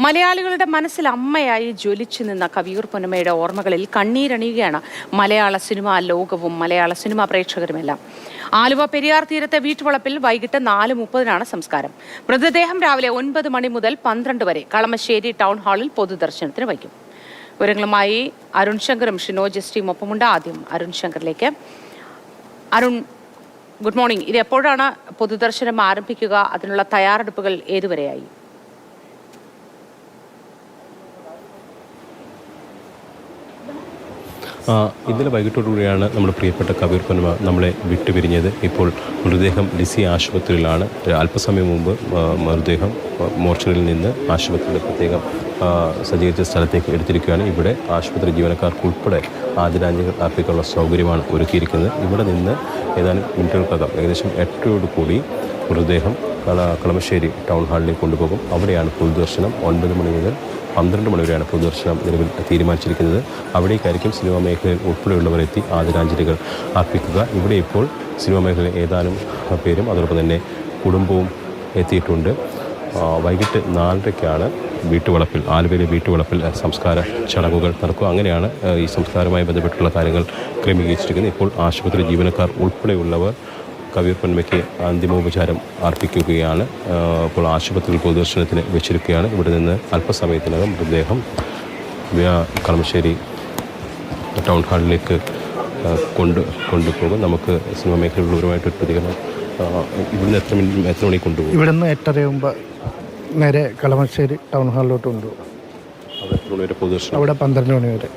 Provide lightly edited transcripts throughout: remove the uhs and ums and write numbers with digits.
മലയാളികളുടെ മനസ്സിൽ അമ്മയായി ജ്വലിച്ചു നിന്ന കവിയൂർ പൊന്നമ്മയുടെ ഓർമ്മകളിൽ കണ്ണീരണിയുകയാണ് മലയാള സിനിമാ ലോകവും മലയാള സിനിമാ പ്രേക്ഷകരുമെല്ലാം. ആലുവ പെരിയാർ തീരത്തെ വീട്ടുവളപ്പിൽ വൈകിട്ട് 4:30 സംസ്കാരം. മൃതദേഹം രാവിലെ 9 മണി മുതൽ 12 വരെ കളമശ്ശേരി ടൗൺ ഹാളിൽ പൊതുദർശനത്തിന് വയ്ക്കും. വിവരങ്ങളുമായി അരുൺ ശങ്കറും ഷിനോ ജസ്റ്റിയും ഒപ്പമുണ്ട്. ആദ്യം അരുൺ ശങ്കറിലേക്ക്. Arun, good morning. ഇത് എപ്പോഴാണ് പൊതുദർശനം ആരംഭിക്കുക? അതിനുള്ള തയ്യാറെടുപ്പുകൾ ഏതുവരെയായി? ഇന്നലെ വൈകിട്ടോടുകൂടിയാണ് നമ്മുടെ പ്രിയപ്പെട്ട കവിയൂർ പൊന്നമ്മ നമ്മളെ വിട്ടുപിരിഞ്ഞത്. ഇപ്പോൾ മൃതദേഹം ലിസി ആശുപത്രിയിലാണ്. അല്പസമയം മുമ്പ് മൃതദേഹം മോർച്ചറിയിൽ നിന്ന് ആശുപത്രിയുടെ പ്രത്യേകം സജ്ജീകരിച്ച സ്ഥലത്തേക്ക് എടുത്തിരിക്കുകയാണ്. ഇവിടെ ആശുപത്രി ജീവനക്കാർക്കുൾപ്പെടെ ആദരാഞ്ജലികൾ അർപ്പിക്കാനുള്ള സൗകര്യമാണ് ഒരുക്കിയിരിക്കുന്നത്. ഇവിടെ നിന്ന് ഏതാനും മിനിറ്റുകൾക്കകം ഏകദേശം 8:00 മൃതദേഹം കളമശ്ശേരി ടൗൺ ഹാളിലേക്ക് കൊണ്ടുപോകും. അവിടെയാണ് പൊതുദർശനം. 9 മണി മുതൽ 12 മണി വരെയാണ് പൊതുദർശനം നിലവിൽ തീരുമാനിച്ചിരിക്കുന്നത്. അവിടേക്കായിരിക്കും സിനിമാ മേഖലയിൽ ഉൾപ്പെടെയുള്ളവർ എത്തി ആദരാഞ്ജലികൾ അർപ്പിക്കുക. ഇവിടെ ഇപ്പോൾ സിനിമാ മേഖലയിൽ ഏതാനും പേരും അതോടൊപ്പം തന്നെ കുടുംബവും എത്തിയിട്ടുണ്ട്. വൈകിട്ട് 4:30 വീട്ടുവളപ്പിൽ, ആലുവയിലെ വീട്ടുവളപ്പിൽ സംസ്കാര ചടങ്ങുകൾ നടക്കുക. അങ്ങനെയാണ് ഈ സംസ്കാരവുമായി ബന്ധപ്പെട്ടുള്ള കാര്യങ്ങൾ ക്രമീകരിച്ചിരിക്കുന്നത്. ഇപ്പോൾ ആശുപത്രി ജീവനക്കാർ ഉൾപ്പെടെയുള്ളവർ കവിയൂർ പൊന്നമ്മയ്ക്ക് അന്തിമോപചാരം അർപ്പിക്കുകയാണ്. ഇപ്പോൾ ആശുപത്രിയിൽ പൊതുദർശനത്തിന് വെച്ചിരിക്കുകയാണ്. ഇവിടെ നിന്ന് അല്പസമയത്തിനകം മൃതദേഹം കളമശ്ശേരി ടൗൺ ഹാളിലേക്ക് കൊണ്ടുപോകും. നമുക്ക് സിനിമാ മേഖലയുള്ളവരുമായിട്ട് പ്രതികരണം. ഇവിടുന്ന് എത്ര മണിക്ക് കൊണ്ടുപോകും? ഇവിടുന്ന് 8:30 നേരെ കളമശ്ശേരി ടൗൺ ഹാളിലോട്ട് കൊണ്ടുപോകും. അവിടെ 12 മണി വരെ.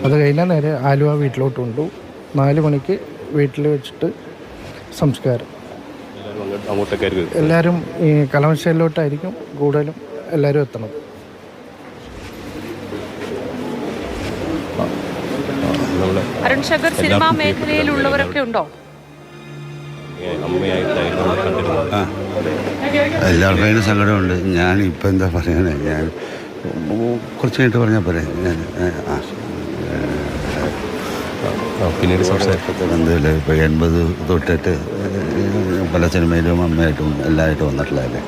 അത് കഴിഞ്ഞാൽ നേരെ ആലുവ വീട്ടിലോട്ട് കൊണ്ടുപോകും. 4 മണിക്ക് വീട്ടിൽ വെച്ചിട്ട് സംസ്കാരം. എല്ലാവരും ഈ കളമശ്ശേരിയിലോട്ടായിരിക്കും കൂടുതലും എല്ലാവരും എത്തണം. അരുൺ ശങ്കർ, സിനിമാ മേഖലയിലുള്ളവരൊക്കെ ഉണ്ടോ? എല്ലാവർക്കും അതിന് സങ്കടമുണ്ട്. ഞാൻ ഇപ്പം എന്താ പറയാനേ, ഞാൻ കുറച്ച് കഴിഞ്ഞിട്ട് പറഞ്ഞാൽ പോരെ. ഞാൻ പിന്നീട് സംസാരിക്കത്തെ ബന്ധമില്ല. ഇപ്പോൾ 80 തൊട്ടിട്ട് പല സിനിമയിലും അമ്മയായിട്ടും എല്ലായിട്ടും വന്നിട്ടുള്ളതല്ലേ.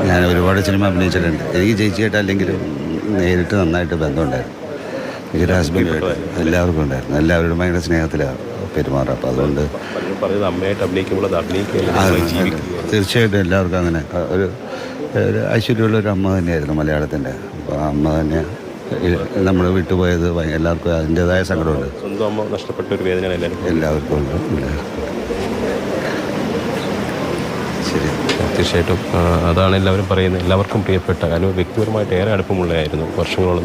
ഞാൻ ഒരുപാട് സിനിമ അഭിനയിച്ചിട്ടുണ്ട്. എനിക്ക് ചേച്ചിയായിട്ട് അല്ലെങ്കിലും നേരിട്ട് നന്നായിട്ട് ബന്ധമുണ്ടായിരുന്നു. എനിക്ക് ഹസ്ബൻഡുമായിട്ട് എല്ലാവർക്കും ഉണ്ടായിരുന്നു. എല്ലാവരോടും ഭയങ്കര സ്നേഹത്തിലാണ് പെരുമാറുക. അപ്പോൾ അതുകൊണ്ട് തീർച്ചയായിട്ടും എല്ലാവർക്കും അങ്ങനെ ഒരു ഐശ്വര്യമുള്ളൊരു അമ്മ തന്നെയായിരുന്നു മലയാളത്തിൻ്റെ. അപ്പോൾ ആ അമ്മ തന്നെ നമ്മൾ വിട്ടുപോയത് എല്ലാവർക്കും അതിൻ്റെതായ സങ്കടമുണ്ട്. സ്വന്തം അമ്മ നഷ്ടപ്പെട്ട ഒരു വേദന എല്ലാവർക്കും ഉണ്ട്. ശരി, തീർച്ചയായിട്ടും അതാണ് എല്ലാവരും പറയുന്നത്. എല്ലാവർക്കും പ്രിയപ്പെട്ട, കാരണം വ്യക്തിപരമായിട്ട് ഏറെ അടുപ്പമുള്ളതായിരുന്നു. വർഷങ്ങളോളം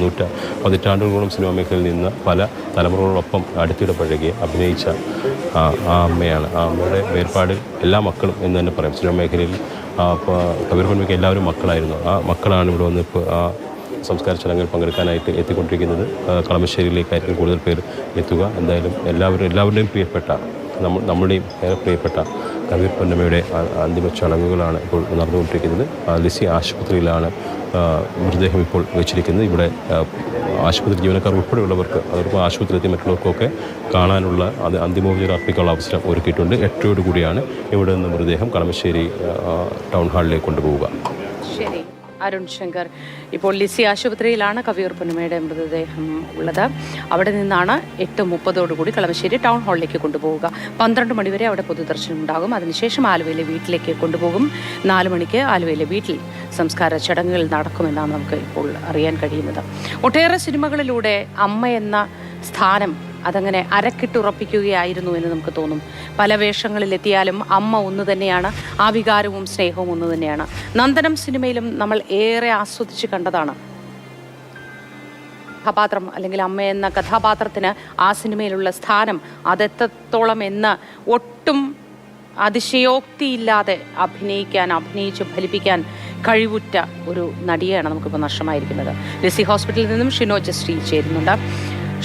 പതിറ്റാണ്ടുകളോളം സിനിമാ മേഖലയിൽ നിന്ന് പല തലമുറകളോടൊപ്പം അടുത്തിടപഴകി അഭിനയിച്ച ആ അമ്മയാണ്. ആ അമ്മയുടെ വേർപാട് എല്ലാ മക്കളും എന്ന് തന്നെ പറയാം. സിനിമാ മേഖലയിൽ കവിയൂർ പൊന്നമ്മയ്ക്ക് എല്ലാവരും മക്കളായിരുന്നു. ആ മക്കളാണ് ഇവിടെ വന്ന് ഇപ്പോൾ ആ സംസ്കാര ചടങ്ങിൽ പങ്കെടുക്കാനായിട്ട് എത്തിക്കൊണ്ടിരിക്കുന്നത്. കളമശ്ശേരിയിലേക്കായിരിക്കും കൂടുതൽ പേർ എത്തുക. എന്തായാലും എല്ലാവരുടെയും പ്രിയപ്പെട്ട, നമ്മുടെയും ഏറെ പ്രിയപ്പെട്ട കവിയൂർ പൊന്നമ്മയുടെ അന്തിമ ചടങ്ങുകളാണ് ഇപ്പോൾ നടന്നുകൊണ്ടിരിക്കുന്നത്. ലിസി ആശുപത്രിയിലാണ് മൃതദേഹം ഇപ്പോൾ വെച്ചിരിക്കുന്നത്. ഇവിടെ ആശുപത്രി ജീവനക്കാർ ഉൾപ്പെടെയുള്ളവർക്ക്, അതോടൊപ്പം ആശുപത്രിയിലെത്തി മറ്റുള്ളവർക്കൊക്കെ കാണാനുള്ള അന്തിമോപചാരം അർപ്പിക്കാനുള്ള അവസരം ഒരുക്കിയിട്ടുണ്ട്. 8:00 ഇവിടെ നിന്ന് മൃതദേഹം കളമശ്ശേരി ടൗൺ ഹാളിലേക്ക് കൊണ്ടുപോവുക. ശരി, അരുൺ ശങ്കർ. ഇപ്പോൾ ലിസി ആശുപത്രിയിലാണ് കവിയൂർ പൊന്നമ്മയുടെ മൃതദേഹം ഉള്ളത്. അവിടെ നിന്നാണ് 8:30 കളമശ്ശേരി ടൗൺ ഹാളിലേക്ക് കൊണ്ടുപോവുക. 12 മണി വരെ അവിടെ പൊതുദർശനം ഉണ്ടാകും. അതിനുശേഷം ആലുവയിലെ വീട്ടിലേക്ക് കൊണ്ടുപോകും. 4 മണിക്ക് ആലുവയിലെ വീട്ടിൽ സംസ്കാര ചടങ്ങുകൾ നടക്കുമെന്നാണ് നമുക്ക് ഇപ്പോൾ അറിയാൻ കഴിയുന്നത്. ഒട്ടേറെ സിനിമകളിലൂടെ അമ്മ എന്ന സ്ഥാനം അതങ്ങനെ അരക്കിട്ടുറപ്പിക്കുകയായിരുന്നു എന്ന് നമുക്ക് തോന്നും. പല വേഷങ്ങളിലെത്തിയാലും അമ്മ ഒന്ന് തന്നെയാണ്. ആ വികാരവും സ്നേഹവും ഒന്ന് തന്നെയാണ്. നന്ദനം സിനിമയിലും നമ്മൾ ഏറെ ആസ്വദിച്ച് കണ്ടതാണ്. കഥാപാത്രം അല്ലെങ്കിൽ അമ്മ എന്ന കഥാപാത്രത്തിന് ആ സിനിമയിലുള്ള സ്ഥാനം അതെത്രത്തോളം എന്ന് ഒട്ടും അതിശയോക്തിയില്ലാതെ അഭിനയിച്ച് ഫലിപ്പിക്കാൻ കഴിവുറ്റ ഒരു നടിയാണ് നമുക്കിപ്പോൾ നഷ്ടമായിരിക്കുന്നത്. ലിസി ഹോസ്പിറ്റലിൽ നിന്നും ഷിനോ ജസ്റ്റി ചേരുന്നുണ്ട്.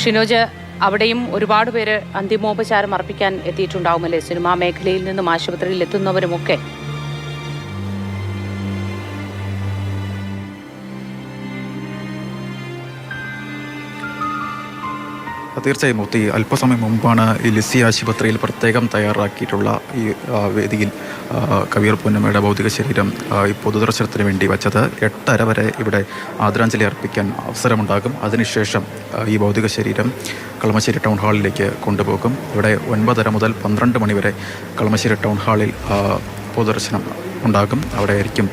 ഷിനോജ്, അവിടെയും ഒരുപാട് പേര് അന്തിമോപചാരം അർപ്പിക്കാൻ എത്തിയിട്ടുണ്ടാവുമല്ലേ? സിനിമാ മേഖലയിൽ നിന്നും ആശുപത്രിയിൽ എത്തുന്നവരുമൊക്കെ. തീർച്ചയായും മൂർത്തി, അല്പസമയം മുമ്പാണ് ഈ ലിസി ആശുപത്രിയിൽ പ്രത്യേകം തയ്യാറാക്കിയിട്ടുള്ള ഈ വേദിയിൽ കവിയൂർ പൊന്നമ്മയുടെ ഭൗതിക ശരീരം ഈ പൊതുദർശനത്തിന് വേണ്ടി വച്ചത്. 8:30 വരെ ഇവിടെ ആദരാഞ്ജലി അർപ്പിക്കാൻ അവസരമുണ്ടാകും. അതിനുശേഷം ഈ ഭൗതിക ശരീരം കളമശ്ശേരി ടൗൺ ഹാളിലേക്ക് കൊണ്ടുപോകും. ഇവിടെ 9:30 മുതൽ 12 മണി വരെ കളമശ്ശേരി ടൗൺ ഹാളിൽ പൊതുദർശനം ഉണ്ടാകും. അവിടെ ആയിരിക്കും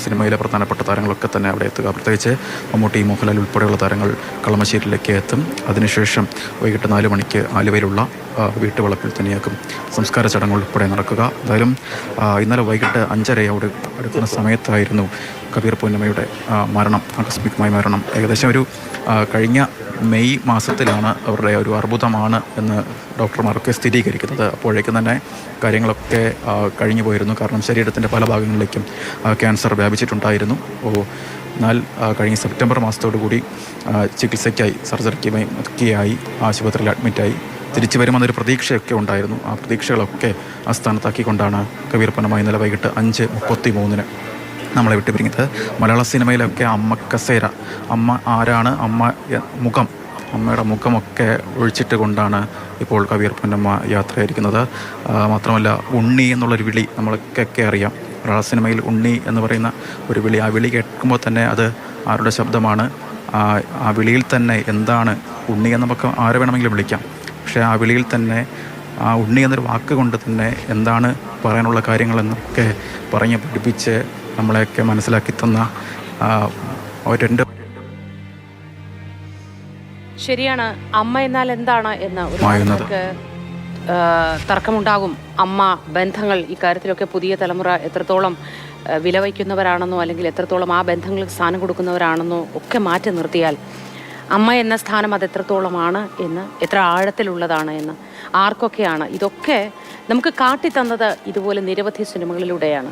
സിനിമയിലെ പ്രധാനപ്പെട്ട താരങ്ങളൊക്കെ തന്നെ അവിടെ എത്തുക. പ്രത്യേകിച്ച് മമ്മൂട്ടി, മോഹൻലാൽ ഉൾപ്പെടെയുള്ള താരങ്ങൾ കളമശ്ശേരിയിലേക്ക് എത്തും. അതിനുശേഷം വൈകിട്ട് 4 മണിക്ക് ആലുവയിലുള്ള വീട്ടുവളപ്പിൽ തന്നെയാക്കും സംസ്കാര ചടങ്ങുകൾ ഉൾപ്പെടെ നടക്കുക. എന്തായാലും ഇന്നലെ വൈകിട്ട് 5:30 അടുക്കുന്ന സമയത്തായിരുന്നു കവിയൂർ പൊന്നമ്മയുടെ മരണം, ആകസ്മികമായ മരണം. ഏകദേശം ഒരു കഴിഞ്ഞ മെയ് മാസത്തിലാണ് അവരുടെ ഒരു അർബുദമാണ് എന്ന് ഡോക്ടർമാരൊക്കെ സ്ഥിരീകരിക്കുന്നത്. അപ്പോഴേക്കും തന്നെ കാര്യങ്ങളൊക്കെ കഴിഞ്ഞു പോയിരുന്നു. കാരണം ശരീരത്തിൻ്റെ പല ഭാഗങ്ങളിലേക്കും ക്യാൻസർ വ്യാപിച്ചിട്ടുണ്ടായിരുന്നു. എന്നാൽ കഴിഞ്ഞ സെപ്റ്റംബർ മാസത്തോടുകൂടി ചികിത്സയ്ക്കായി, സർജറിക്കായി ആശുപത്രിയിൽ അഡ്മിറ്റായി തിരിച്ചു വരുമെന്നൊരു പ്രതീക്ഷയൊക്കെ ഉണ്ടായിരുന്നു. ആ പ്രതീക്ഷകളൊക്കെ ആസ്ഥാനത്താക്കിക്കൊണ്ടാണ് കവിയൂർ പൊന്നമ്മ ഇന്നലെ വൈകിട്ട് 5:33 നമ്മളെ വിട്ടുപിരിഞ്ഞത്. മലയാള സിനിമയിലൊക്കെ അമ്മ കസേര, അമ്മ ആരാണ്, അമ്മയുടെ മുഖമൊക്കെ ഒഴിച്ചിട്ട് കൊണ്ടാണ് ഇപ്പോൾ കവിയൂർ പൊന്നമ്മ യാത്രയായിരിക്കുന്നത്. മാത്രമല്ല, ഉണ്ണി എന്നുള്ളൊരു വിളി നമ്മൾക്കൊക്കെ അറിയാം. മലയാള സിനിമയിൽ ഉണ്ണി എന്ന് പറയുന്ന ഒരു വിളി, ആ വിളി കേൾക്കുമ്പോൾ തന്നെ അത് ആരുടെ ശബ്ദമാണ്, ആ വിളിയിൽ തന്നെ എന്താണ് ഉണ്ണി എന്ന് നമുക്ക് ആരെ വേണമെങ്കിലും വിളിക്കാം. പക്ഷേ ആ വിളിയിൽ തന്നെ ആ ഉണ്ണി എന്നൊരു വാക്ക് കൊണ്ട് തന്നെ എന്താണ് പറയാനുള്ള കാര്യങ്ങളെന്നൊക്കെ പറഞ്ഞ് പഠിപ്പിച്ച് നമ്മളെയൊക്കെ മനസ്സിലാക്കി തന്ന രണ്ട്. ശരിയാണ്, അമ്മ എന്നാൽ എന്താണ് എന്ന് ഒരുപാട് തർക്കമുണ്ടാകും. അമ്മ ബന്ധങ്ങൾ ഇക്കാര്യത്തിലൊക്കെ പുതിയ തലമുറ എത്രത്തോളം വിലവയ്ക്കുന്നവരാണെന്നോ അല്ലെങ്കിൽ എത്രത്തോളം ആ ബന്ധങ്ങൾക്ക് സ്ഥാനം കൊടുക്കുന്നവരാണെന്നോ ഒക്കെ മാറ്റി നിർത്തിയാൽ അമ്മ എന്ന സ്ഥാനം അത് എത്രത്തോളമാണ് എന്ന്, എത്ര ആഴത്തിലുള്ളതാണ് എന്ന്, ആർക്കൊക്കെയാണ്, ഇതൊക്കെ നമുക്ക് കാട്ടിത്തന്നത് ഇതുപോലെ നിരവധി സിനിമകളിലൂടെയാണ്.